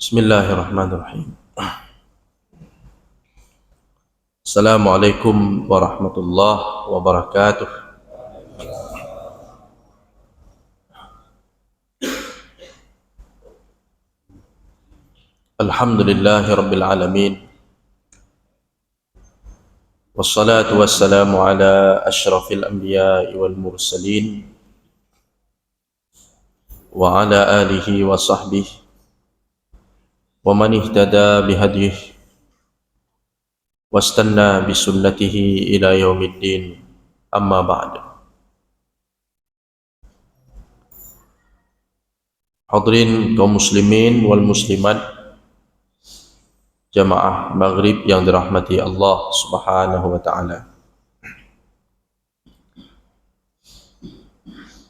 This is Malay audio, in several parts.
Bismillahirrahmanirrahim. Assalamualaikum warahmatullahi wabarakatuh. Alhamdulillahi rabbil alamin. Wassalatu wassalamu ala asyrafil anbiya'i wal mursalin wa ala alihi wa sahbihi wa man ihtada bihadyihi wastanna bisunnatihi ila yaumiddin, amma ba'd. Hadirin kaum muslimin wal muslimat, jamaah maghrib yang dirahmati Allah subhanahu wa ta'ala.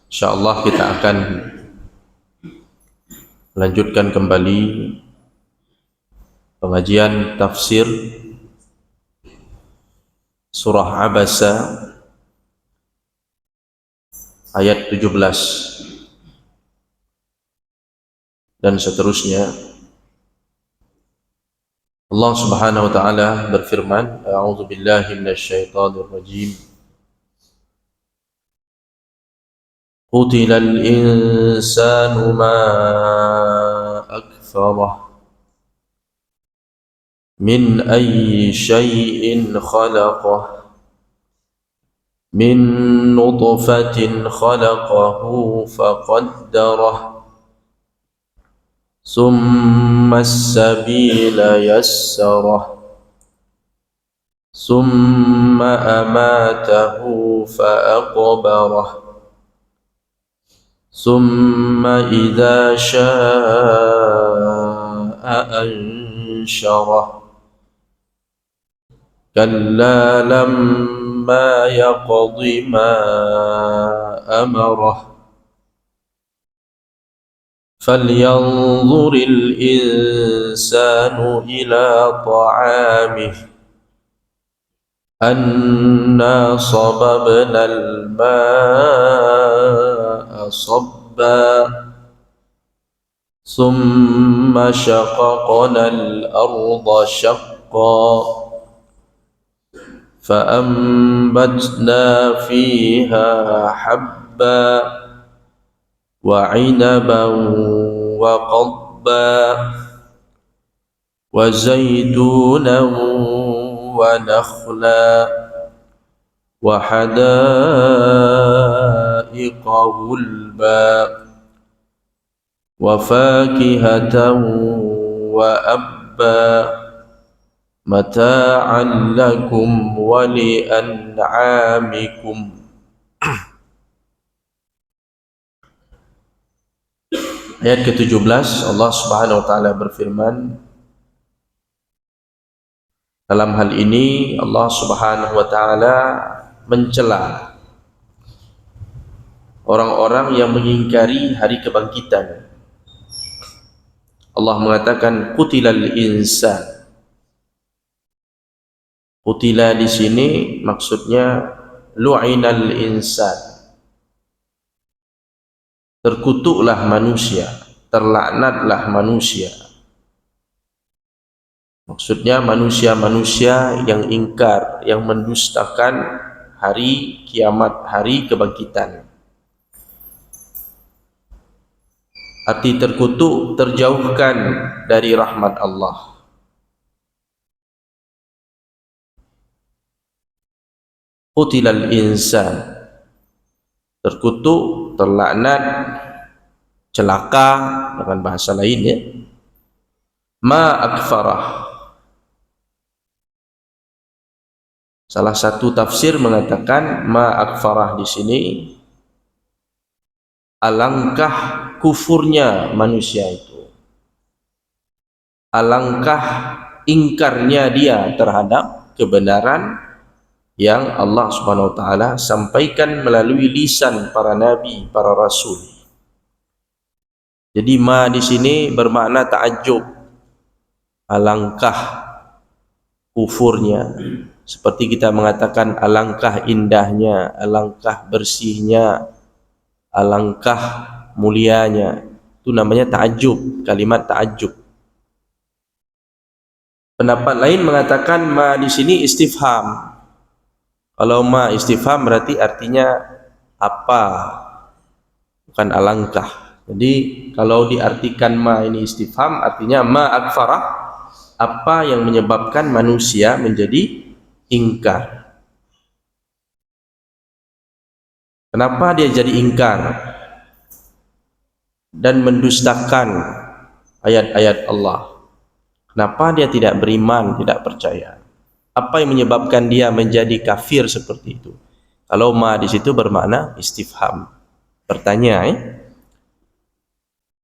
InsyaAllah kita akan melanjutkan kembali pengajian tafsir surah Abasa ayat 17 dan seterusnya. Allah subhanahu wa ta'ala berfirman, A'udzu billahi minasyaitonir rajim. Qutilal insanu ma akfarah min ayyi syai'in khalaqah min nutfatin khalaqahu faqaddarah summa as-sabila yassarah summa amatahu faqbarah summa idza syaa'a ansyarah kalla lamma yaqdi ma amarah falyanzuril insanu ila ta'amih anna sababnal ma'a sabba summa syaqaqnal arda syaqqa فأنبتنا فيها حبا وعنبا وقضبا وزيتونا ونخلا وحدائق غلبا وفاكهة وأبا mata'an lakum wa li'an'amikum. Ayat ke-17, Allah subhanahu wa ta'ala berfirman, dalam hal ini Allah subhanahu wa ta'ala mencela orang-orang yang mengingkari hari kebangkitan. Allah mengatakan qutilal insan. Qutila di sini maksudnya lu'inal insan, terkutuklah manusia, terlaknatlah manusia. Maksudnya manusia-manusia yang ingkar, yang mendustakan hari kiamat, hari kebangkitan. arti terkutuk, terjauhkan dari rahmat Allah. Qutilal insan, terkutuk, terlaknat, celaka dengan bahasa lainnya. Ma akfarah, salah satu tafsir mengatakan ma akfarah di sini alangkah kufurnya manusia itu, alangkah ingkarnya dia terhadap kebenaran yang Allah Subhanahu wa taala sampaikan melalui lisan para nabi, para rasul. Jadi ma di sini bermakna ta'ajjub, alangkah kufurnya, seperti kita mengatakan alangkah indahnya, alangkah bersihnya, alangkah mulianya. Itu namanya ta'ajjub, kalimat ta'ajjub. Pendapat lain mengatakan ma di sini istifham. Kalau ma istifham berarti artinya apa, bukan alangkah. Jadi kalau diartikan ma ini istifham, artinya ma akfarah, apa yang menyebabkan manusia menjadi ingkar. Kenapa dia jadi ingkar dan mendustakan ayat-ayat Allah? Kenapa dia tidak beriman, tidak percaya? Apa yang menyebabkan dia menjadi kafir seperti itu? Kalau ma di situ bermakna istifham, bertanya.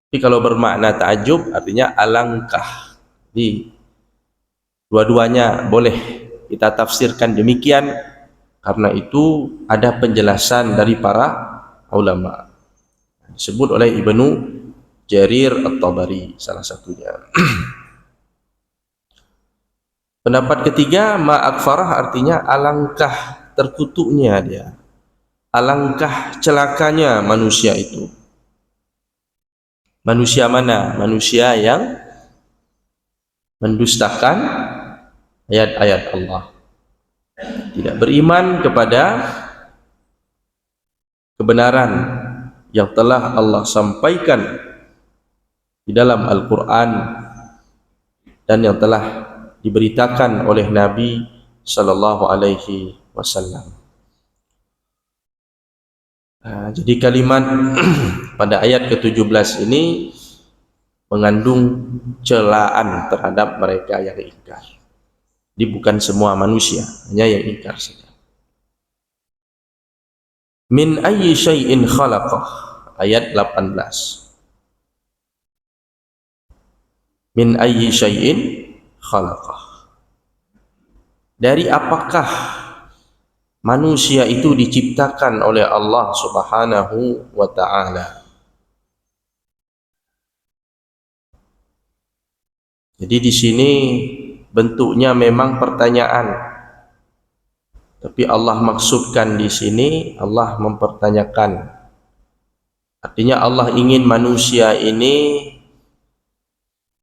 Tapi kalau bermakna ta'ajub artinya alangkah. Jadi dua-duanya boleh kita tafsirkan demikian, karena itu ada penjelasan dari para ulama. Disebut oleh Ibnu Jarir At-Tabari salah satunya. Pendapat ketiga, ma akfarah artinya alangkah terkutuknya dia, alangkah celakanya manusia itu. Manusia mana? Manusia yang mendustakan ayat-ayat Allah, tidak beriman kepada kebenaran yang telah Allah sampaikan di dalam Al-Quran dan yang telah diberitakan oleh Nabi sallallahu alaihi wasallam. Jadi kalimat pada ayat ke-17 ini mengandung celaan terhadap mereka yang ingkar. Jadi bukan semua manusia, hanya yang ingkar saja. Min ayyi syai'in khalaqah, ayat 18. Min ayyi syai'in khalaqah, dari apakah manusia itu diciptakan oleh Allah Subhanahu wa ta'ala. Jadi di sini bentuknya memang pertanyaan, tapi Allah maksudkan di sini Allah mempertanyakan. Artinya Allah ingin manusia ini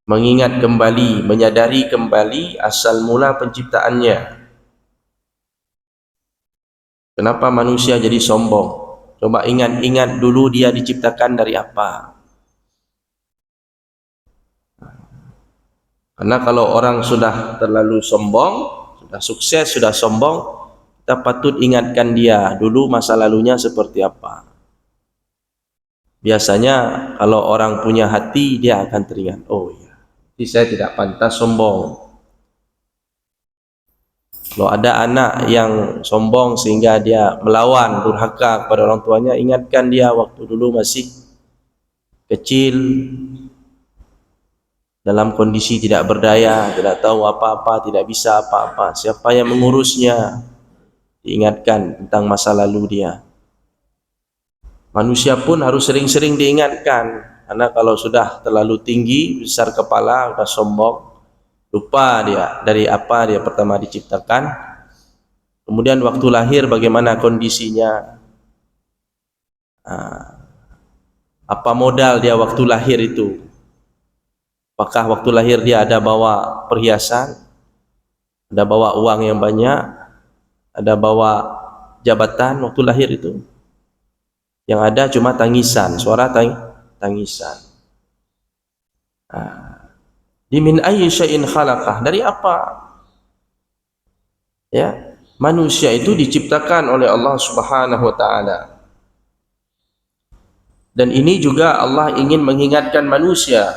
mengingat kembali, menyadari kembali asal mula penciptaannya. Kenapa manusia jadi sombong? Coba ingat-ingat dulu dia diciptakan dari apa. Karena kalau orang sudah terlalu sombong, sudah sukses, sudah sombong, kita patut ingatkan dia dulu masa lalunya seperti apa. Biasanya kalau orang punya hati, dia akan teringat, oh ya, saya tidak pantas sombong. Kalau ada anak yang sombong sehingga dia melawan, durhaka kepada orang tuanya, ingatkan dia waktu dulu masih kecil, dalam kondisi tidak berdaya, tidak tahu apa-apa, tidak bisa apa-apa. Siapa yang mengurusnya? Diingatkan tentang masa lalu dia. Manusia pun harus sering-sering diingatkan, karena kalau sudah terlalu tinggi, besar kepala, sudah sombong, lupa dia dari apa dia pertama diciptakan, kemudian waktu lahir bagaimana kondisinya, apa modal dia waktu lahir itu, apakah waktu lahir dia ada bawa perhiasan, ada bawa uang yang banyak, ada bawa jabatan waktu lahir itu. Yang ada cuma tangisan, suara tangisan. Di min ayyi syai'in khalaqah, dari apa? Ya, manusia itu diciptakan oleh Allah Subhanahu wa taala. Dan ini juga Allah ingin mengingatkan manusia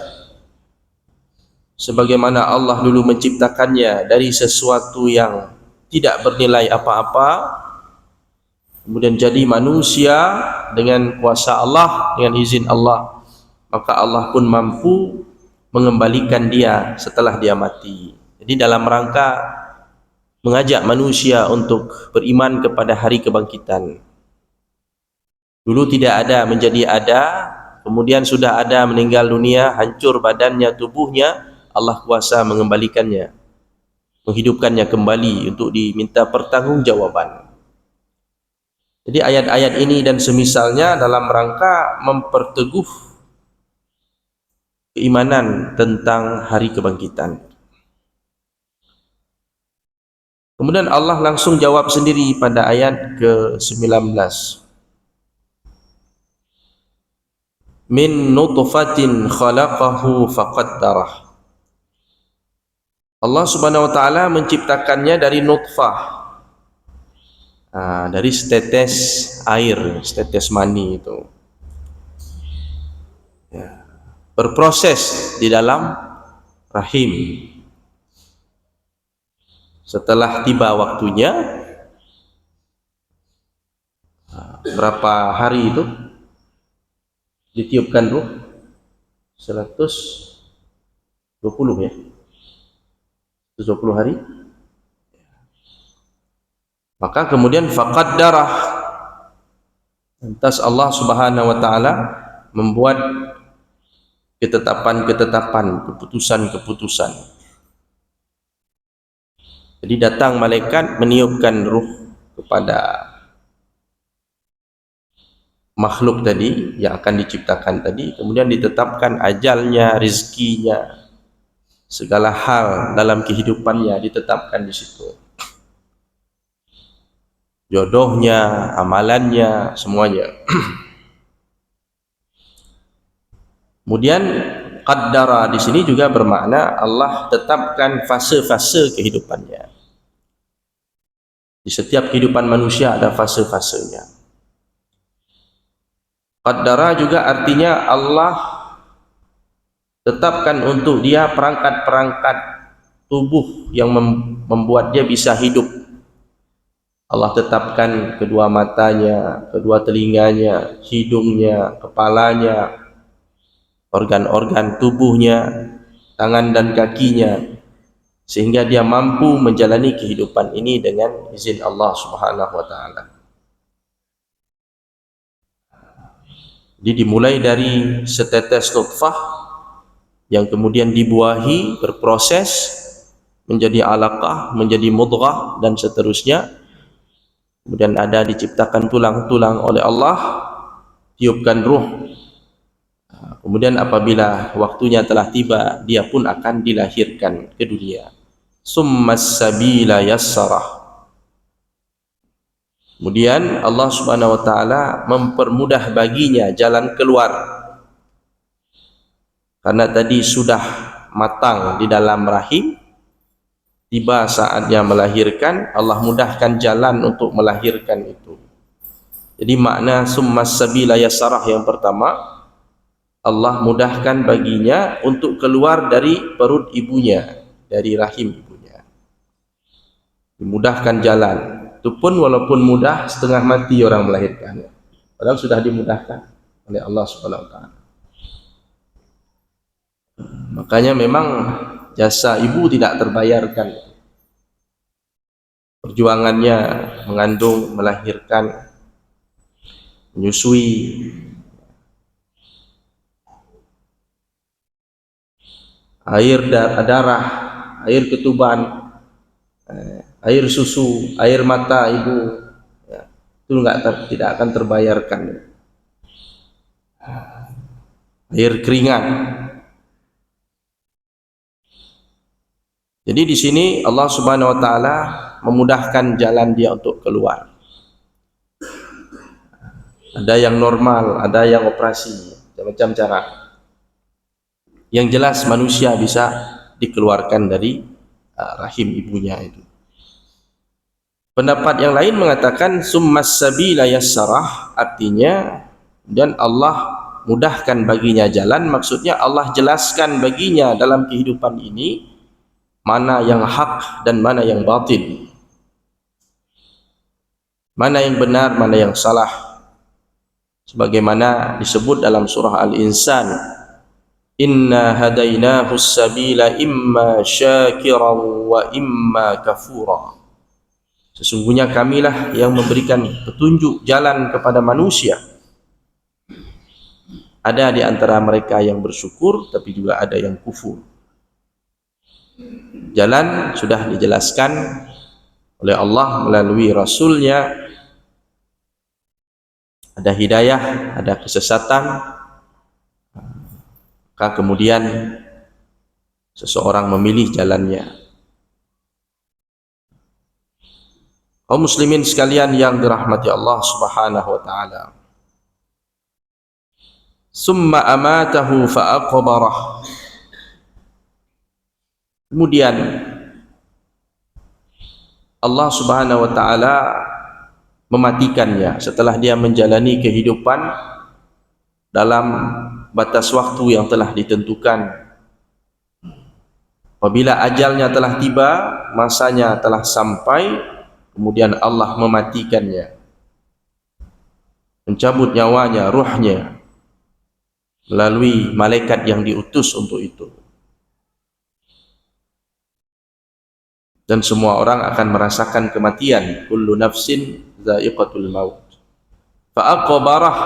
sebagaimana Allah dulu menciptakannya dari sesuatu yang tidak bernilai apa-apa, kemudian jadi manusia dengan kuasa Allah, dengan izin Allah, maka Allah pun mampu mengembalikan dia setelah dia mati. Jadi dalam rangka mengajak manusia untuk beriman kepada hari kebangkitan. Dulu tidak ada menjadi ada, kemudian sudah ada meninggal dunia, hancur badannya, tubuhnya, Allah kuasa mengembalikannya, menghidupkannya kembali untuk diminta pertanggungjawaban. Jadi ayat-ayat ini dan semisalnya dalam rangka memperteguh keimanan tentang hari kebangkitan. Kemudian Allah langsung jawab sendiri pada ayat ke-19. Min nutfatin khalaqahu faqaddarah. Allah Subhanahu wa taala menciptakannya dari nutfah, dari setetes air, setetes mani itu. Ya, berproses di dalam rahim. Setelah tiba waktunya, berapa hari itu ditiupkan ruh? 120 ya, 120 hari. Maka kemudian faqaddarah, lantas Allah Subhanahu wa taala membuat ketetapan-ketetapan, keputusan-keputusan. Jadi datang malaikat meniupkan ruh kepada makhluk tadi yang akan diciptakan tadi, kemudian ditetapkan ajalnya, rizkinya, segala hal dalam kehidupannya ditetapkan di situ. Jodohnya, amalannya, semuanya. Kemudian qaddara di sini juga bermakna Allah tetapkan fase-fase kehidupannya. Di setiap kehidupan manusia ada fase-fasenya. Qaddara juga artinya Allah tetapkan untuk dia perangkat-perangkat tubuh yang membuat dia bisa hidup. Allah tetapkan kedua matanya, kedua telinganya, hidungnya, kepalanya, organ-organ tubuhnya, tangan dan kakinya, sehingga dia mampu menjalani kehidupan ini dengan izin Allah Subhanahu wa taala. Jadi dimulai dari setetes nutfah yang kemudian dibuahi, berproses menjadi alaqah, menjadi mudghah dan seterusnya. Kemudian ada diciptakan tulang-tulang oleh Allah, tiupkan ruh. Kemudian apabila waktunya telah tiba, dia pun akan dilahirkan ke dunia. Summas sabila yassarah. Kemudian Allah Subhanahu wa taala mempermudah baginya jalan keluar. Karena tadi sudah matang di dalam rahim, tiba saatnya melahirkan, Allah mudahkan jalan untuk melahirkan itu. Jadi makna summas sabila yassarah yang pertama, Allah mudahkan baginya untuk keluar dari perut ibunya, dari rahim ibunya. Dimudahkan jalan. Itu pun walaupun mudah, setengah mati orang melahirkannya. Padahal sudah dimudahkan oleh Allah Subhanahu wa taala. Makanya memang jasa ibu tidak terbayarkan. Perjuangannya mengandung, melahirkan, menyusui, air darah, air ketuban, air susu, air mata ibu, ya, itu tidak akan terbayarkan. Air keringat. Jadi di sini Allah Subhanahu wa taala memudahkan jalan dia untuk keluar. Ada yang normal, ada yang operasi, macam-macam cara. Yang jelas manusia bisa dikeluarkan dari rahim ibunya itu. Pendapat yang lain mengatakan summas sabila yassarah, artinya dan Allah mudahkan baginya jalan, maksudnya Allah jelaskan baginya dalam kehidupan ini mana yang hak dan mana yang batil, mana yang benar, mana yang salah. Sebagaimana disebut dalam surah Al-Insan, inna hadainahu as-sabila imma syakiran wa imma kafura. Sesungguhnya kamilah yang memberikan petunjuk jalan kepada manusia. Ada di antara mereka yang bersyukur, tapi juga ada yang kufur. Jalan sudah dijelaskan oleh Allah melalui Rasulnya. Ada hidayah, ada kesesatan, maka kemudian seseorang memilih jalannya. Kaum muslimin sekalian yang dirahmati Allah Subhanahu wa taala. Summa amatahu fa aqbarah. Kemudian Allah Subhanahu wa taala mematikannya setelah dia menjalani kehidupan dalam batas waktu yang telah ditentukan. Apabila ajalnya telah tiba, masanya telah sampai, kemudian Allah mematikannya, mencabut nyawanya, ruhnya, melalui malaikat yang diutus untuk itu. Dan semua orang akan merasakan kematian. Kullu nafsin dha'iqatul maut. Fa'aqbarah.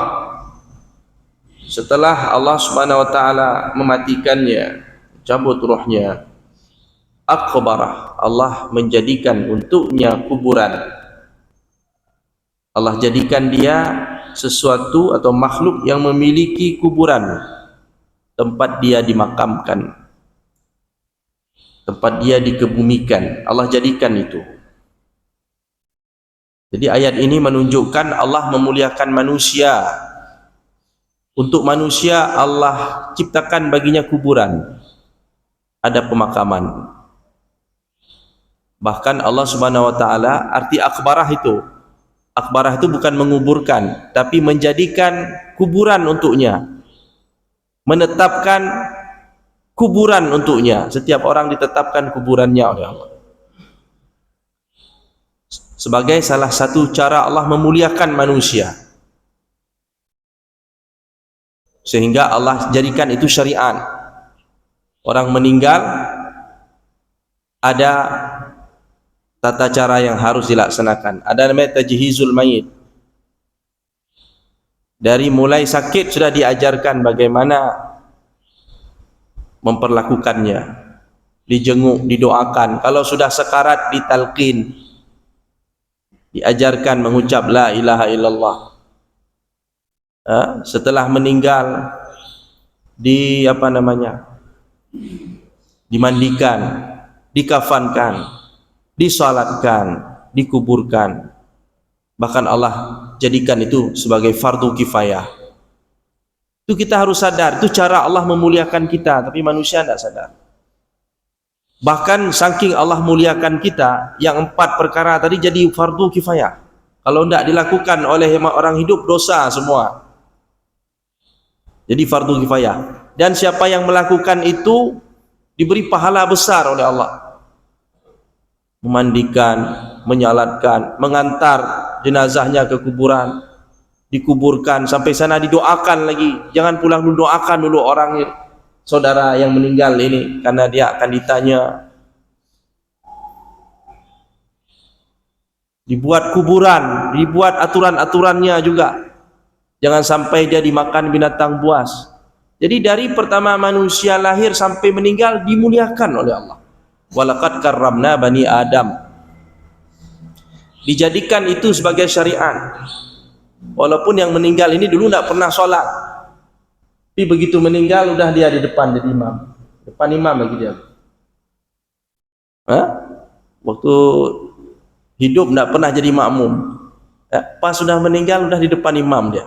Setelah Allah Subhanahu wa taala mematikannya, cabut ruhnya, aqbarah, Allah menjadikan untuknya kuburan. Allah jadikan dia sesuatu atau makhluk yang memiliki kuburan, tempat dia dimakamkan, tempat dia dikebumikan. Allah jadikan itu. Jadi ayat ini menunjukkan Allah memuliakan manusia. Untuk manusia Allah ciptakan baginya kuburan, ada pemakaman. Bahkan Allah Subhanahu wa taala, arti akbarah itu bukan menguburkan, tapi menjadikan kuburan untuknya, menetapkan kuburan untuknya. Setiap orang ditetapkan kuburannya oleh Allah. Sebagai salah satu cara Allah memuliakan manusia, sehingga Allah jadikan itu syariat. Orang meninggal ada tata cara yang harus dilaksanakan. Ada namanya tajhizul mayit. Dari mulai sakit sudah diajarkan bagaimana memperlakukannya, dijenguk, didoakan. Kalau sudah sekarat ditalqin, diajarkan mengucap la ilaha illallah. Setelah meninggal dimandikan, dikafankan, disalatkan, dikuburkan. Bahkan Allah jadikan itu sebagai fardu kifayah. Itu kita harus sadar, itu cara Allah memuliakan kita, tapi manusia tidak sadar. Bahkan saking Allah muliakan kita, yang 4 perkara tadi jadi fardu kifayah. Kalau tidak dilakukan oleh orang hidup, dosa semua. Jadi fardu kifayah. Dan siapa yang melakukan itu diberi pahala besar oleh Allah. Memandikan, menyalatkan, mengantar jenazahnya ke kuburan, dikuburkan, sampai sana didoakan lagi. Jangan pulang dulu, doakan dulu orang saudara yang meninggal ini, karena dia akan ditanya. Dibuat kuburan, dibuat aturan-aturannya juga. Jangan sampai dia dimakan binatang buas. Jadi dari pertama manusia lahir sampai meninggal dimuliakan oleh Allah. Walaqad karramna bani Adam. Dijadikan itu sebagai syariat. Walaupun yang meninggal ini dulu tidak pernah sholat, tapi begitu meninggal udah dia di depan, jadi imam. Depan imam lagi dia. Waktu hidup tidak pernah jadi makmum. Pas sudah meninggal udah di depan imam dia.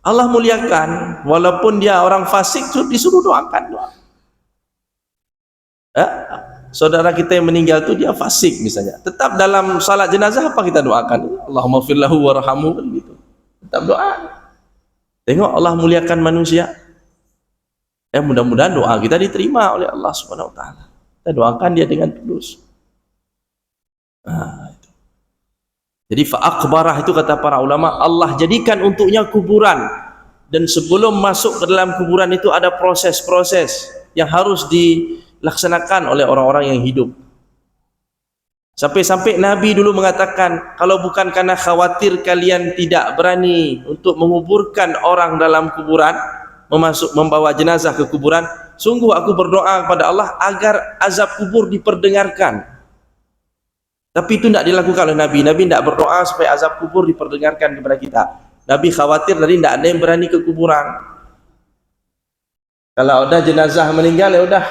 Allah muliakan, walaupun dia orang fasik disuruh doakan doa. Saudara kita yang meninggal itu dia fasik misalnya, tetap dalam salat jenazah apa kita doakan? Allahumma firlahu warhamhu, kan gitu. Tetap doa. Tengok Allah muliakan manusia. Mudah-mudahan doa kita diterima oleh Allah Subhanahu wa taala. Kita doakan dia dengan tulus. Itu. Jadi fa'akbarah itu kata para ulama, Allah jadikan untuknya kuburan, dan sebelum masuk ke dalam kuburan itu ada proses-proses yang harus dilaksanakan oleh orang-orang yang hidup. Sampai-sampai Nabi dulu mengatakan, kalau bukan karena khawatir kalian tidak berani untuk menguburkan orang dalam kuburan, membawa jenazah ke kuburan, sungguh aku berdoa kepada Allah agar azab kubur diperdengarkan. Tapi itu tidak dilakukan oleh Nabi. Nabi tidak berdoa supaya azab kubur diperdengarkan kepada kita. Nabi khawatir tadi tidak ada yang berani ke kuburan. Kalau ada jenazah meninggal, ya udah.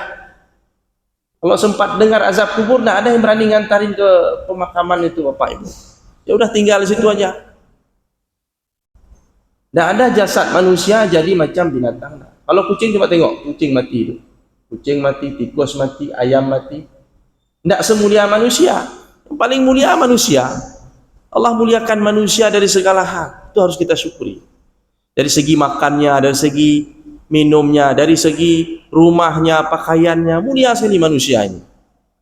Kalau sempat dengar azab kubur, tidak ada yang berani ngantarin ke pemakaman itu Bapak Ibu. Ya udah tinggal di situ aja. Tidak ada jasad manusia jadi macam binatang. Kalau kucing coba tengok, kucing mati itu. Kucing mati, tikus mati, ayam mati. Tidak semulia manusia. Yang paling mulia manusia. Allah muliakan manusia dari segala hal. Itu harus kita syukuri. Dari segi makannya, dari segi minumnya, dari segi rumahnya, pakaiannya, mulia sekali manusia ini.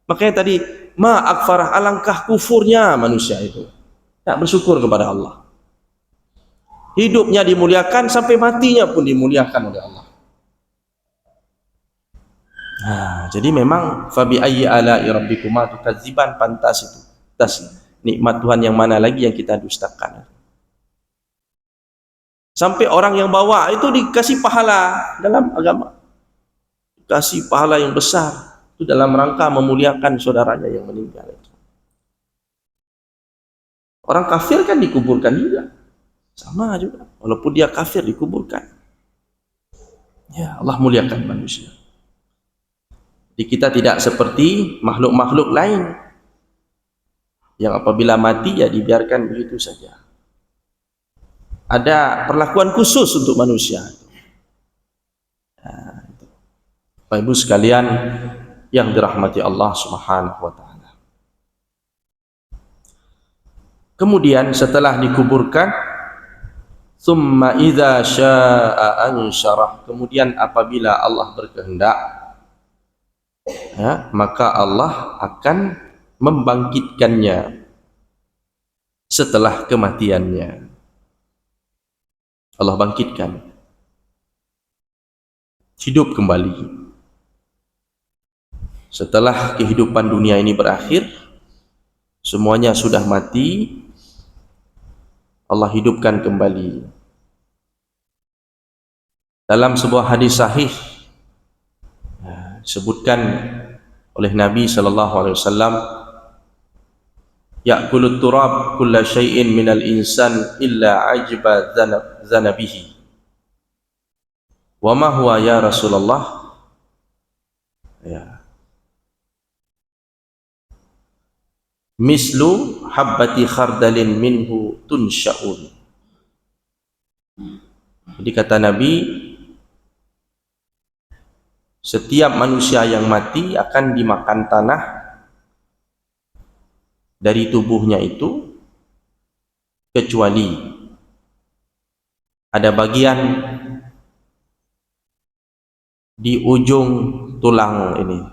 Makanya tadi, akfarah, alangkah kufurnya manusia itu. Tak bersyukur kepada Allah. Hidupnya dimuliakan, sampai matinya pun dimuliakan oleh Allah. Jadi memang fabi ayyi ala'i rabbikuma tukadziban, pantas itu. Nikmat Tuhan yang mana lagi yang kita dustakan. Sampai orang yang bawa itu dikasih pahala dalam agama. Dikasih pahala yang besar itu dalam rangka memuliakan saudaranya yang meninggal itu. Orang kafir kan dikuburkan juga. Sama juga. Walaupun dia kafir dikuburkan. Ya, Allah muliakan manusia. Jadi kita tidak seperti makhluk-makhluk lain yang apabila mati ya dibiarkan begitu saja. Ada perlakuan khusus untuk manusia. Bapak Ibu sekalian yang dirahmati Allah Subhanahu wa taala. Kemudian setelah dikuburkan, summa idza syaa'a ansyarah, kemudian apabila Allah berkehendak, maka Allah akan membangkitkannya setelah kematiannya. Allah bangkitkan, hidup kembali. Setelah kehidupan dunia ini berakhir, semuanya sudah mati, Allah hidupkan kembali. Dalam sebuah hadis sahih disebutkan oleh Nabi sallallahu alaihi wasallam, ya'kulut turab kulla syai'in minal insan illa ajba zanabihi. Wa ma huwa ya Rasulullah? Ya. Mislu habbati khardalin minhu tunsha'un. Jadi kata Nabi, setiap manusia yang mati akan dimakan tanah dari tubuhnya itu, kecuali ada bagian di ujung tulang ini,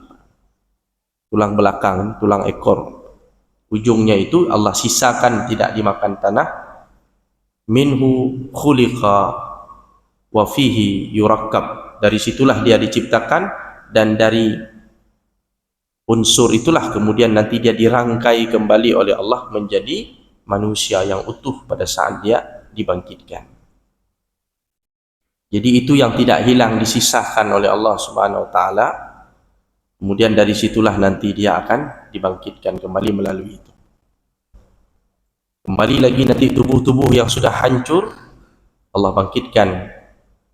tulang belakang, tulang ekor, ujungnya itu Allah sisakan tidak dimakan tanah. Minhu khuliqa wa fihi yurakkab, dari situlah dia diciptakan, dan dari unsur itulah kemudian nanti dia dirangkai kembali oleh Allah menjadi manusia yang utuh pada saat dia dibangkitkan. Jadi itu yang tidak hilang, disisahkan oleh Allah Subhanahu wa taala. Kemudian dari situlah nanti dia akan dibangkitkan kembali melalui itu. Kembali lagi nanti tubuh-tubuh yang sudah hancur Allah bangkitkan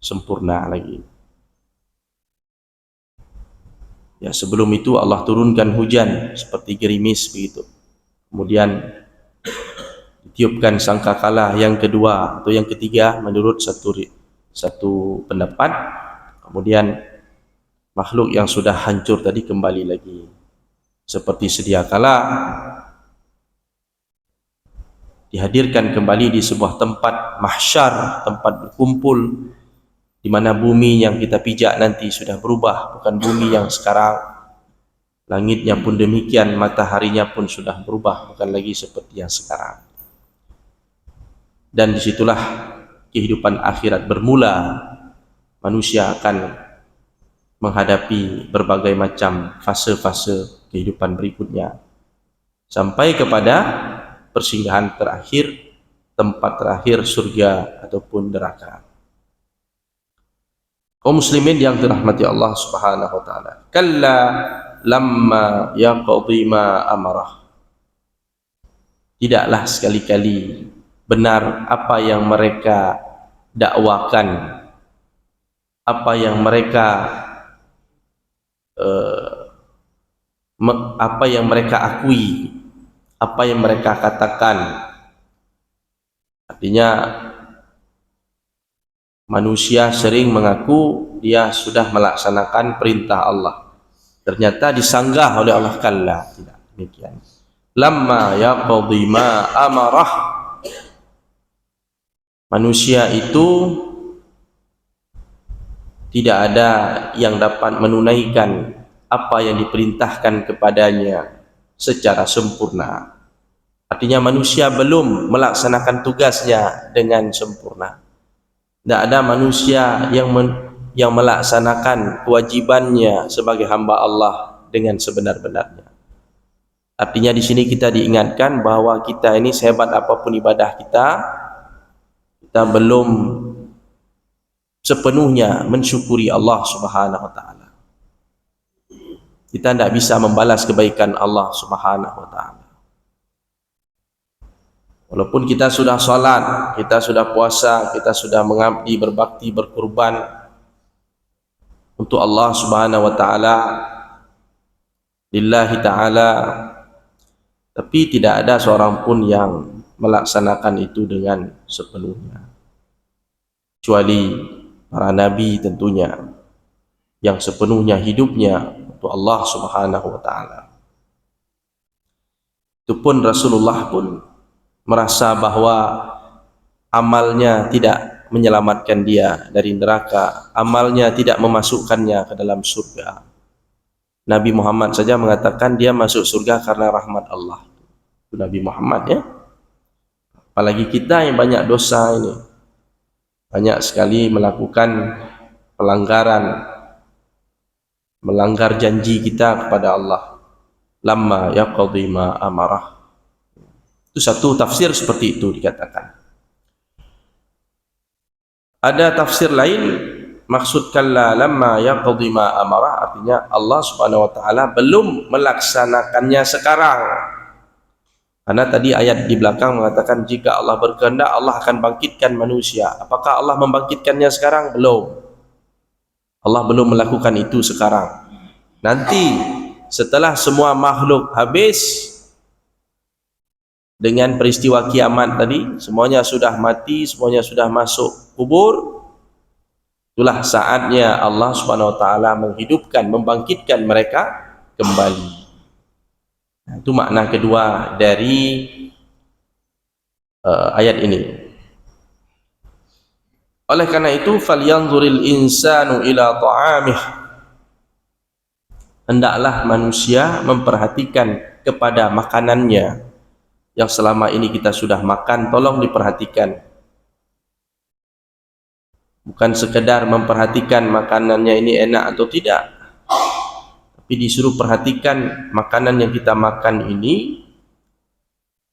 sempurna lagi. Ya, sebelum itu Allah turunkan hujan seperti gerimis begitu. Kemudian tiupkan sangkakala yang kedua atau yang ketiga menurut satu pendapat. Kemudian makhluk yang sudah hancur tadi kembali lagi seperti sedia kala dihadirkan kembali di sebuah tempat mahsyar, tempat berkumpul, di mana bumi yang kita pijak nanti sudah berubah, bukan bumi yang sekarang. Langitnya pun demikian, mataharinya pun sudah berubah, bukan lagi seperti yang sekarang. Dan disitulah kehidupan akhirat bermula. Manusia akan menghadapi berbagai macam fase-fase kehidupan berikutnya, sampai kepada persinggahan terakhir, tempat terakhir surga ataupun neraka. Kaum muslimin yang dirahmati Allah Subhanahu wa taala. Kalla lamma yaqdi ma amarah. Tidaklah sekali-kali benar apa yang mereka dakwakan, apa yang mereka akui, apa yang mereka katakan. Artinya manusia sering mengaku dia sudah melaksanakan perintah Allah, ternyata disanggah oleh Allah. Kalla, tidak demikian. Lamma yaqdi ma amarah. Manusia itu tidak ada yang dapat menunaikan apa yang diperintahkan kepadanya secara sempurna. Artinya manusia belum melaksanakan tugasnya dengan sempurna. Tidak ada manusia yang melaksanakan kewajibannya sebagai hamba Allah dengan sebenar-benarnya. Artinya di sini kita diingatkan bahwa kita ini sehebat apapun ibadah kita belum sepenuhnya mensyukuri Allah Subhanahu wa taala. Kita tidak bisa membalas kebaikan Allah Subhanahu wa taala. Walaupun kita sudah salat, kita sudah puasa, kita sudah mengabdi, berbakti, berkurban untuk Allah Subhanahu wa taala, lillahi taala, tapi tidak ada seorang pun yang melaksanakan itu dengan sepenuhnya, kecuali para nabi tentunya yang sepenuhnya hidupnya untuk Allah Subhanahu wa taala. Itu pun Rasulullah pun merasa bahwa amalnya tidak menyelamatkan dia dari neraka, amalnya tidak memasukkannya ke dalam surga. Nabi Muhammad saja mengatakan dia masuk surga karena rahmat Allah. Itu Nabi Muhammad, ya. Apalagi kita yang banyak dosa ini, banyak sekali melakukan pelanggaran, melanggar janji kita kepada Allah. Lamma yaqdi ma amarah. Itu satu tafsir seperti itu dikatakan. Ada tafsir lain, maksud kalla lamma yaqdi ma amarah, artinya Allah Subhanahu wa taala belum melaksanakannya sekarang. Karena tadi ayat di belakang mengatakan jika Allah berkehendak Allah akan bangkitkan manusia. Apakah Allah membangkitkannya sekarang? Belum. Allah belum melakukan itu sekarang. Nanti setelah semua makhluk habis dengan peristiwa kiamat tadi, semuanya sudah mati, semuanya sudah masuk kubur, itulah saatnya Allah Subhanahu wa taala menghidupkan, membangkitkan mereka kembali. Nah, itu makna kedua dari ayat ini. Oleh karena itu, falyanzuril insanu ila ta'amih. Hendaklah manusia memperhatikan kepada makanannya. Yang selama ini kita sudah makan, tolong diperhatikan. Bukan sekedar memperhatikan makanannya ini enak atau tidak, tapi disuruh perhatikan makanan yang kita makan ini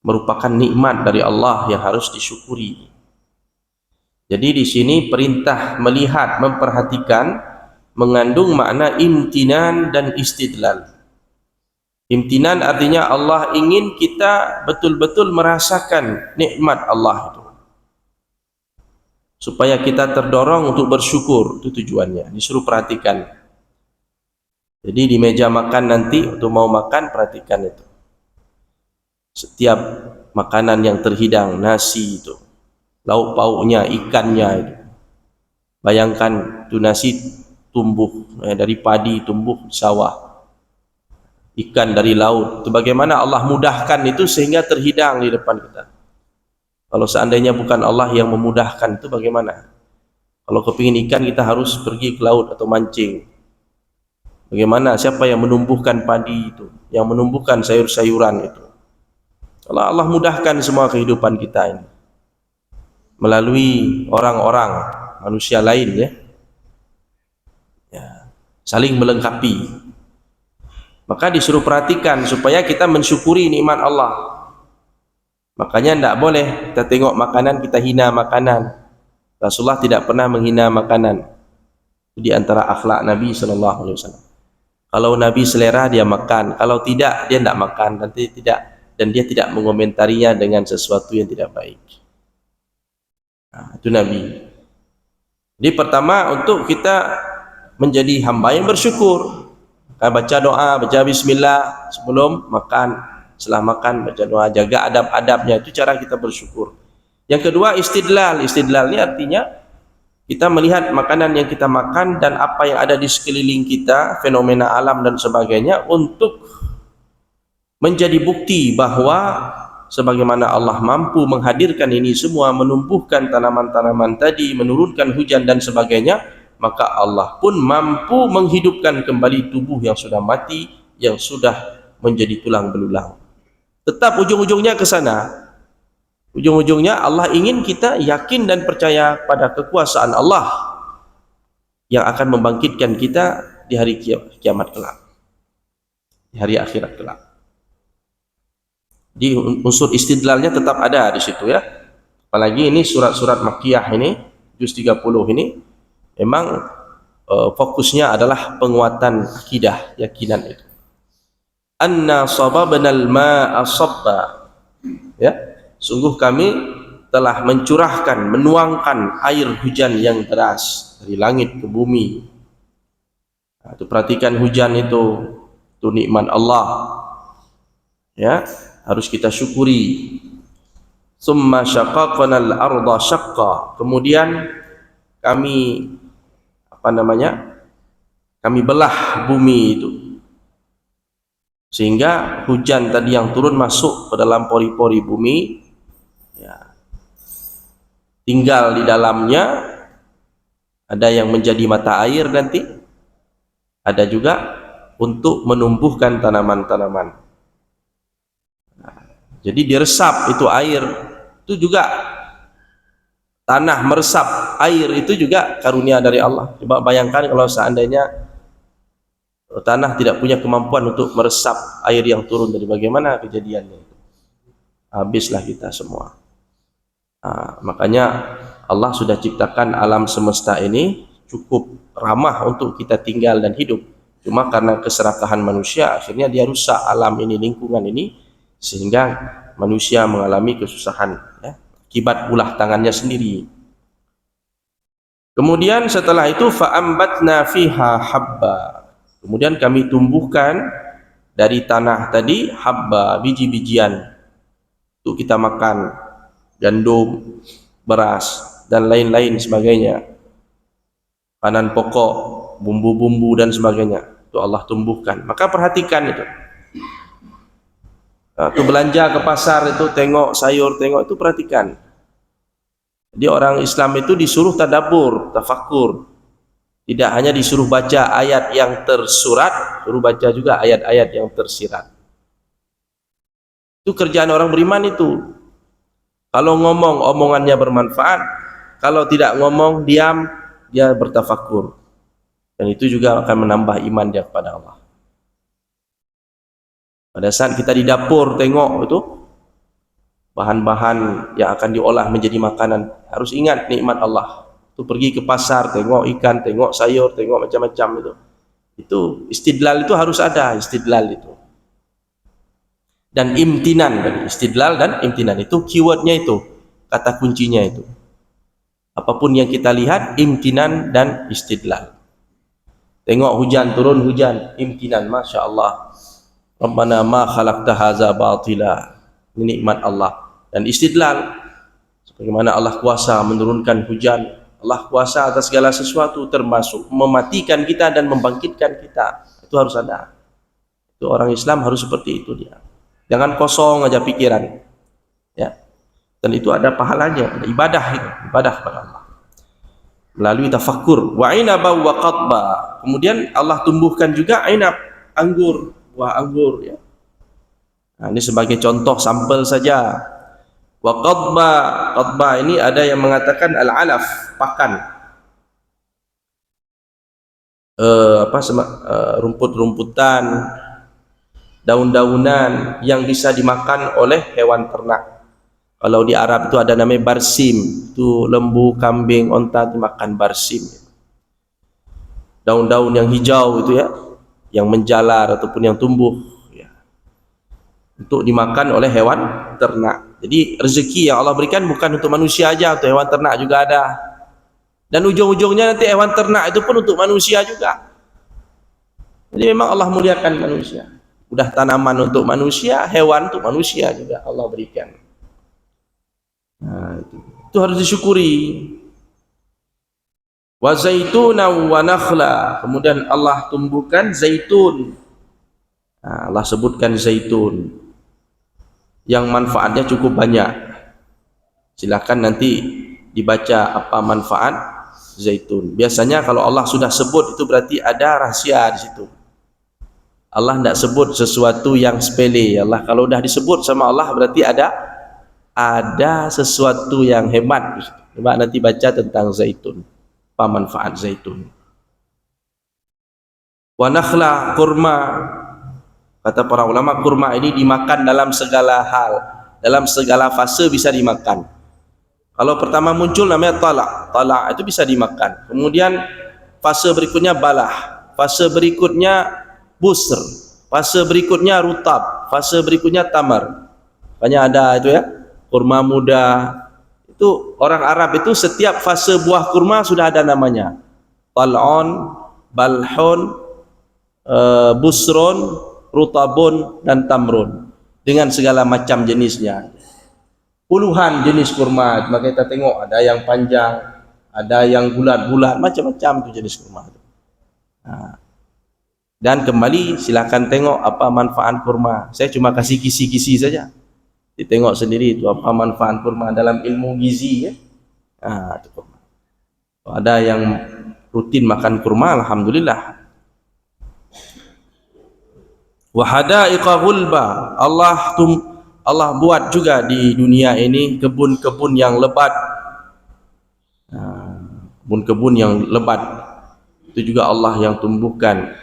merupakan nikmat dari Allah yang harus disyukuri. Jadi di sini perintah melihat, memperhatikan mengandung makna imtinan dan istidlal. Imtinan artinya Allah ingin kita betul-betul merasakan nikmat Allah itu, supaya kita terdorong untuk bersyukur. Itu tujuannya, disuruh perhatikan. Jadi di meja makan nanti, untuk mau makan, perhatikan itu. Setiap makanan yang terhidang, nasi itu, lauk pauknya, ikannya itu. Bayangkan itu nasi tumbuh dari padi, tumbuh di sawah, ikan dari laut. Itu bagaimana Allah mudahkan itu sehingga terhidang di depan kita. Kalau seandainya bukan Allah yang memudahkan itu bagaimana? Kalau kepingin ikan kita harus pergi ke laut atau mancing. Bagaimana? Siapa yang menumbuhkan padi itu, yang menumbuhkan sayur-sayuran itu? Kalau Allah mudahkan semua kehidupan kita ini melalui orang-orang manusia lain, ya, saling melengkapi. Maka disuruh perhatikan supaya kita mensyukuri nikmat Allah. Makanya tidak boleh kita tengok makanan kita hina makanan. Rasulullah tidak pernah menghina makanan. Itu di antara akhlak Nabi SAW. Kalau Nabi selera dia makan, kalau tidak dia tidak makan, dan dia tidak mengomentarinya dengan sesuatu yang tidak baik. Nah, itu Nabi. Jadi pertama untuk kita menjadi hamba yang bersyukur, baca doa, baca bismillah sebelum makan, setelah makan baca doa, jaga adab-adabnya, itu cara kita bersyukur. Yang kedua istidlal. Istidlal ini artinya kita melihat makanan yang kita makan dan apa yang ada di sekeliling kita, fenomena alam dan sebagainya, untuk menjadi bukti bahwa sebagaimana Allah mampu menghadirkan ini semua, menumbuhkan tanaman-tanaman tadi, menurunkan hujan dan sebagainya, maka Allah pun mampu menghidupkan kembali tubuh yang sudah mati, yang sudah menjadi tulang belulang. Tetap ujung-ujungnya ke sana. Ujung-ujungnya Allah ingin kita yakin dan percaya pada kekuasaan Allah yang akan membangkitkan kita di hari kiamat kelak, di hari akhirat kelak. Di unsur istidlalnya tetap ada di situ, ya. Apalagi ini surat-surat Makkiyah ini, juz 30 ini memang fokusnya adalah penguatan akidah, yakinan itu. Anna sababnal ma'a sabba, ya, sungguh kami telah mencurahkan, menuangkan air hujan yang deras dari langit ke bumi. Nah, itu perhatikan hujan itu nikmat Allah, ya, harus kita syukuri. Summa syaqaqnal arda syaqqa, kemudian kami kami belah bumi itu sehingga hujan tadi yang turun masuk ke dalam pori-pori bumi, ya, tinggal di dalamnya. Ada yang menjadi mata air nanti, ada juga untuk menumbuhkan tanaman-tanaman. Jadi diresap itu air, itu juga tanah meresap air, itu juga karunia dari Allah. Coba bayangkan kalau seandainya tanah tidak punya kemampuan untuk meresap air yang turun, dari bagaimana kejadiannya? Habislah kita semua. Makanya Allah sudah ciptakan alam semesta ini cukup ramah untuk kita tinggal dan hidup. Cuma karena keserakahan manusia, akhirnya dia rusak alam ini, lingkungan ini, sehingga manusia mengalami kesusahan, ya, akibat ulah tangannya sendiri. Kemudian setelah itu fa'ambatna fiha habba, kemudian kami tumbuhkan dari tanah tadi habba, biji-bijian untuk kita makan, gandum, beras dan lain-lain sebagainya, panen pokok, bumbu-bumbu dan sebagainya, itu Allah tumbuhkan. Maka perhatikan itu. Itu belanja ke pasar itu, tengok sayur, tengok itu, perhatikan. Jadi orang Islam itu disuruh tadabbur, tafakur. Tidak hanya disuruh baca ayat yang tersurat, suruh baca juga ayat-ayat yang tersirat. Itu kerjaan orang beriman itu. Kalau ngomong, omongannya bermanfaat. Kalau tidak ngomong, diam, dia bertafakur. Dan itu juga akan menambah iman dia kepada Allah. Pada saat kita di dapur tengok itu bahan-bahan yang akan diolah menjadi makanan, harus ingat nikmat Allah. Itu pergi ke pasar, tengok ikan, tengok sayur, tengok macam-macam itu. Itu istidlal itu harus ada, istidlal itu. Dan imtinan tadi, istidlal dan imtinan itu keywordnya itu, kata kuncinya itu. Apapun yang kita lihat, imtinan dan istidlal. Tengok hujan, turun hujan, imtinan, Masya Allah. Rabbana ma khalaqta haza batila. Ini nikmat Allah. Dan istidlal, sebagaimana Allah kuasa menurunkan hujan, Allah kuasa atas segala sesuatu, termasuk mematikan kita dan membangkitkan kita. Itu harus ada. Itu orang Islam harus seperti itu dia. Jangan kosong aja pikiran. Ya. Dan itu ada pahalanya, ada ibadah itu, ibadah kepada Allah. Melalui tafakkur, wa inaba wa qadba. Kemudian Allah tumbuhkan juga inab, anggur, buah anggur ya. Nah, ini sebagai contoh sampel saja. Wa qadba, qadba ini ada yang mengatakan al-alaf, pakan. Rumput-rumputan, daun-daunan yang bisa dimakan oleh hewan ternak. Kalau di Arab itu ada namanya barsim, itu lembu, kambing, onta dimakan barsim. Daun-daun yang hijau itu ya, yang menjalar ataupun yang tumbuh ya, untuk dimakan oleh hewan ternak. Jadi rezeki yang Allah berikan bukan untuk manusia aja, untuk hewan ternak juga ada. Dan ujung-ujungnya nanti hewan ternak itu pun untuk manusia juga. Jadi memang Allah muliakan manusia. Udah tanaman untuk manusia, hewan untuk manusia juga Allah berikan. Nah, itu harus disyukuri. Wa zaituna wa nakhla, kemudian Allah tumbuhkan zaitun. Nah, Allah sebutkan zaitun yang manfaatnya cukup banyak. Silakan nanti dibaca apa manfaat zaitun. Biasanya kalau Allah sudah sebut itu berarti ada rahasia di situ. Allah tidak sebut sesuatu yang sepele. Allah kalau sudah disebut sama Allah berarti ada sesuatu yang hebat. Coba nanti baca tentang zaitun, apa manfaat zaitun. Wa nakhla, kurma. Kata para ulama, kurma ini dimakan dalam segala hal, dalam segala fase bisa dimakan. Kalau pertama muncul namanya talak itu bisa dimakan. Kemudian fase berikutnya balah, fase berikutnya busr, fase berikutnya rutab, fase berikutnya tamar. Makanya ada itu ya, kurma muda. Itu orang Arab itu setiap fase buah kurma sudah ada namanya. Tal'on, balhon, busron, rutabun, dan tamrun. Dengan segala macam jenisnya. Puluhan jenis kurma. Maka kita tengok ada yang panjang, ada yang bulat-bulat, macam-macam itu jenis kurma. Nah. Dan kembali silakan tengok apa manfaat kurma. Saya cuma kasih kisi-kisi saja. Ditengok sendiri itu apa manfaat kurma dalam ilmu gizi ya. Nah, itu kurma. Ada yang rutin makan kurma, alhamdulillah. Wa hadaiqa ghulba. Allah buat juga di dunia ini kebun-kebun yang lebat. Kebun-kebun yang lebat. Itu juga Allah yang tumbuhkan.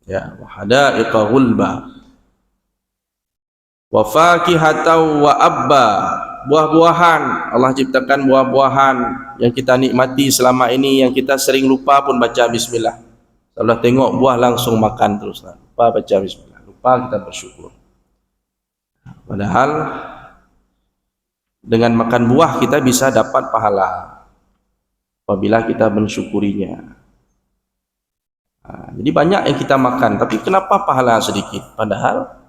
Ya, wa hadaiqa ghulba. Wa fakihatan wa abba, buah-buahan. Allah ciptakan buah-buahan yang kita nikmati selama ini, yang kita sering lupa pun baca bismillah. Kalau tengok buah langsung makan terus, lupa baca bismillah, lupa kita bersyukur. Padahal dengan makan buah kita bisa dapat pahala apabila kita mensyukurinya. Jadi banyak yang kita makan, tapi kenapa pahala sedikit? Padahal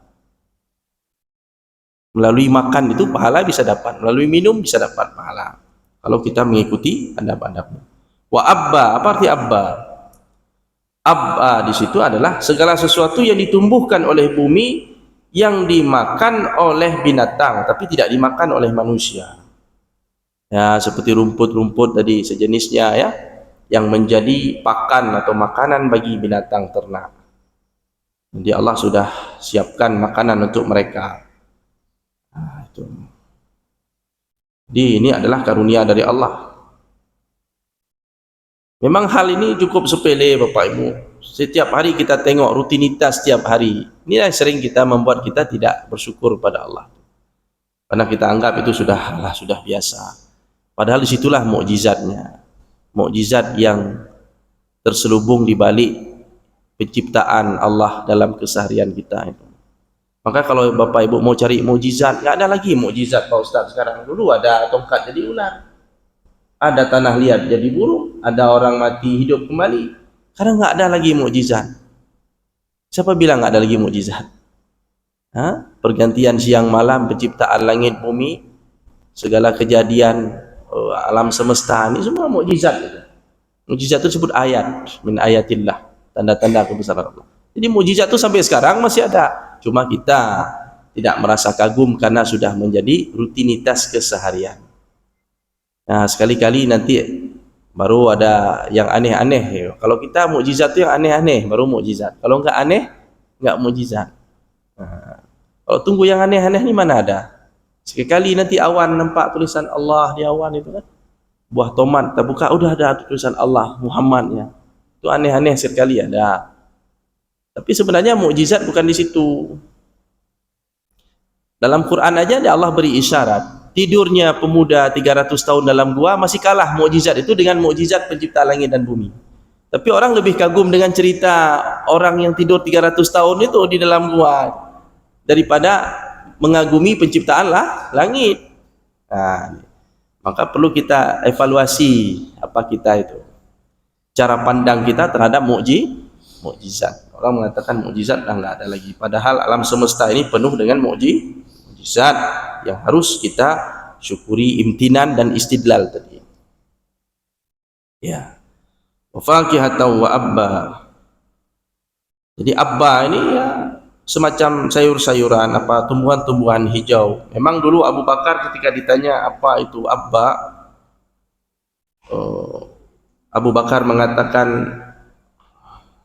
melalui makan itu pahala bisa dapat, melalui minum bisa dapat pahala kalau kita mengikuti adab-adabnya. Wa abba, apa arti abba? Abba di situ adalah segala sesuatu yang ditumbuhkan oleh bumi yang dimakan oleh binatang tapi tidak dimakan oleh manusia. Ya, seperti rumput-rumput tadi sejenisnya ya, yang menjadi pakan atau makanan bagi binatang ternak. Jadi Allah sudah siapkan makanan untuk mereka. Jadi ini adalah karunia dari Allah. Memang hal ini cukup sepele Bapak Ibu. Setiap hari kita tengok rutinitas setiap hari. Inilah sering kita membuat kita tidak bersyukur pada Allah. Karena kita anggap itu sudah biasa. Padahal disitulah mukjizatnya. Mukjizat yang terselubung di balik penciptaan Allah dalam keseharian kita itu. Maka kalau Bapak Ibu mau cari mukjizat, nggak ada lagi mukjizat Pak Ustaz sekarang. Dulu ada tongkat jadi ular, ada tanah liat jadi burung, ada orang mati hidup kembali. Karena nggak ada lagi mukjizat. Siapa bilang nggak ada lagi mukjizat? Pergantian siang malam, penciptaan langit bumi, segala kejadian alam semesta ini semua mukjizat. Mukjizat itu disebut ayat, min ayatillah, tanda-tanda kebesaran Allah. Jadi mukjizat itu sampai sekarang masih ada, cuma kita tidak merasa kagum karena sudah menjadi rutinitas keseharian. Nah, sekali-kali nanti baru ada yang aneh-aneh. Kalau kita mukjizat itu yang aneh-aneh baru mukjizat. Kalau enggak aneh, enggak mukjizat. Nah, kalau tunggu yang aneh-aneh ini mana ada? Sekali nanti awan nampak tulisan Allah di awan itu kan. Buah tomat terbuka udah ada tulisan Allah Muhammadnya. Itu aneh-aneh sekali ada. Tapi sebenarnya mukjizat bukan di situ. Dalam Quran aja Allah beri isyarat. Tidurnya pemuda 300 tahun dalam gua masih kalah mukjizat itu dengan mukjizat pencipta langit dan bumi. Tapi orang lebih kagum dengan cerita orang yang tidur 300 tahun itu di dalam gua daripada mengagumi penciptaan langit. Nah, maka perlu kita evaluasi apa kita itu, cara pandang kita terhadap mukjizat. Orang mengatakan mukjizat dah enggak ada lagi, padahal alam semesta ini penuh dengan mukjizat yang harus kita syukuri, imtinan dan istidlal tadi. Ya. Wa faqihatan wa abba. Jadi abba ini ya semacam sayur-sayuran, apa tumbuhan-tumbuhan hijau. Memang dulu Abu Bakar ketika ditanya apa itu abba, Abu Bakar mengatakan,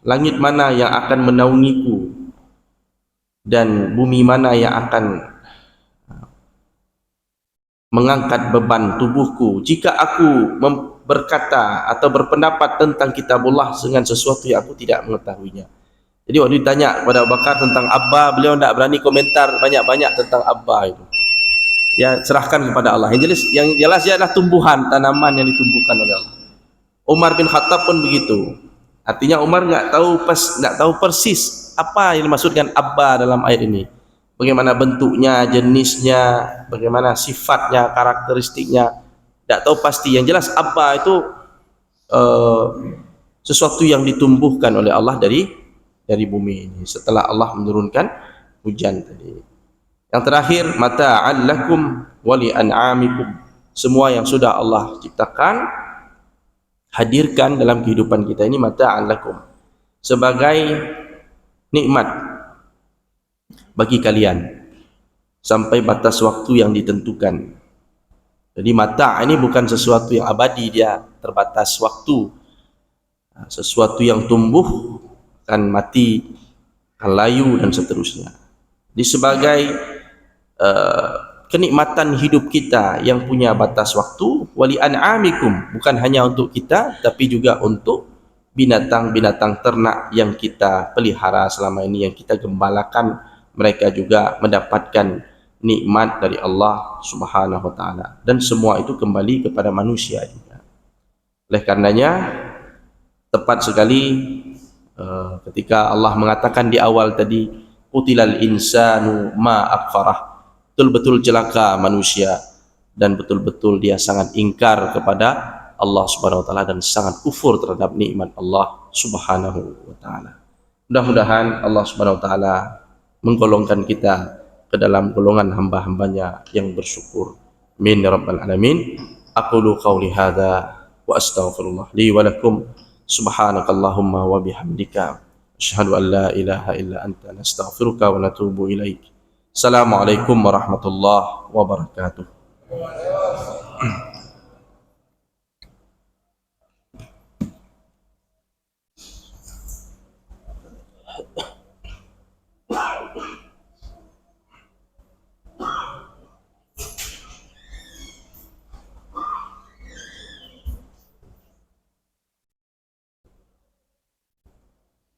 langit mana yang akan menaungiku dan bumi mana yang akan mengangkat beban tubuhku jika aku berkata atau berpendapat tentang kitabullah dengan sesuatu yang aku tidak mengetahuinya. Jadi waktu ditanya kepada Abu Bakar tentang abba, beliau tidak berani komentar banyak-banyak tentang abba itu. Ya, serahkan kepada Allah. Yang jelas dia adalah tumbuhan, tanaman yang ditumbuhkan oleh Allah. Umar bin Khattab pun begitu. Artinya Umar nggak tahu persis apa yang dimaksudkan abba dalam ayat ini. Bagaimana bentuknya, jenisnya, bagaimana sifatnya, karakteristiknya, tidak tahu pasti. Yang jelas abba itu sesuatu yang ditumbuhkan oleh Allah dari bumi ini setelah Allah menurunkan hujan tadi. Yang terakhir, mata'an lakum wa li an'amikum. Semua yang sudah Allah ciptakan hadirkan dalam kehidupan kita ini mata'an lakum, sebagai nikmat bagi kalian sampai batas waktu yang ditentukan. Jadi mata' ini bukan sesuatu yang abadi, dia terbatas waktu. Sesuatu yang tumbuh akan mati, akan layu dan seterusnya. Di sebagai kenikmatan hidup kita yang punya batas waktu, wali an'amikum, bukan hanya untuk kita tapi juga untuk binatang-binatang ternak yang kita pelihara selama ini, yang kita gembalakan, mereka juga mendapatkan nikmat dari Allah Subhanahu wa taala, dan semua itu kembali kepada manusia juga. Oleh karenanya tepat sekali ketika Allah mengatakan di awal tadi, qutilal insanu ma akfarah, betul-betul celaka manusia dan betul-betul dia sangat ingkar kepada Allah Subhanahu wa taala dan sangat kufur terhadap nikmat Allah Subhanahu wa taala. Mudah-mudahan Allah Subhanahu wa taala menggolongkan kita ke dalam golongan hamba-hambanya yang bersyukur. Amin ya rabbal alamin. Aqulu qawli hadza wa astaghfirullah li wa lakum. Subhanakallahumma wa bihamdika asyhadu an la ilaha illa anta nastaghfiruka wa natubu ilaik. Assalamualaikum warahmatullahi wabarakatuh.